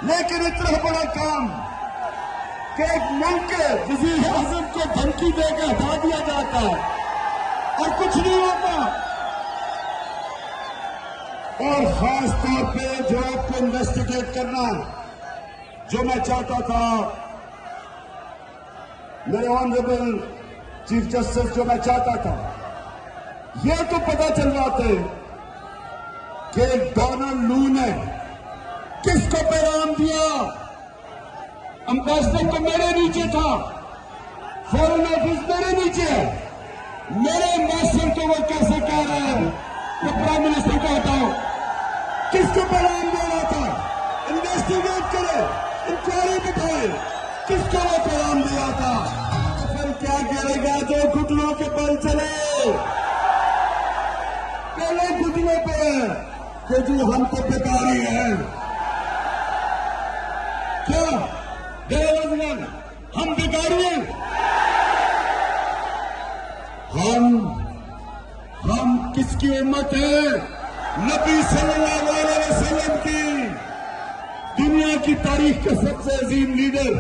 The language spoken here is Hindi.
लेकिन इतना बड़ा काम कि एक मुल्क के वजीर आजम को धमकी देकर हटा दिया जाता है और कुछ नहीं होता। और खास तौर पे जो आपको इन्वेस्टिगेट करना, जो मैं चाहता था, मेरे ऑनरेबल चीफ जस्टिस, जो मैं चाहता था, यह तो पता चल जाते कि डोनाल्ड लू ने किसको पैगाम दिया। एम्बेसडर तो मेरे नीचे था, फॉरेन ऑफिस मेरे नीचे है, मेरे एम्बेसडर को वो कैसे कह रहे हैं कि प्राइम मिनिस्टर को हटाओ। किसको पैगाम दे रहा था? इन्वेस्टिगेट करे, इंक्वायरी बिठाए, किसको वो पैगाम दिया था? फिर क्या करेगा जो घुटनों के बल चले? पहले घुटनों पे है कि जो हम तो बेकारी हैं। क्या बेरोजगार हम बेकारी हैं? हम किसकी उम्मत है? नबी सल्लल्लाहु अलैहि वसल्लम की, दुनिया की तारीख के सबसे अजीम लीडर।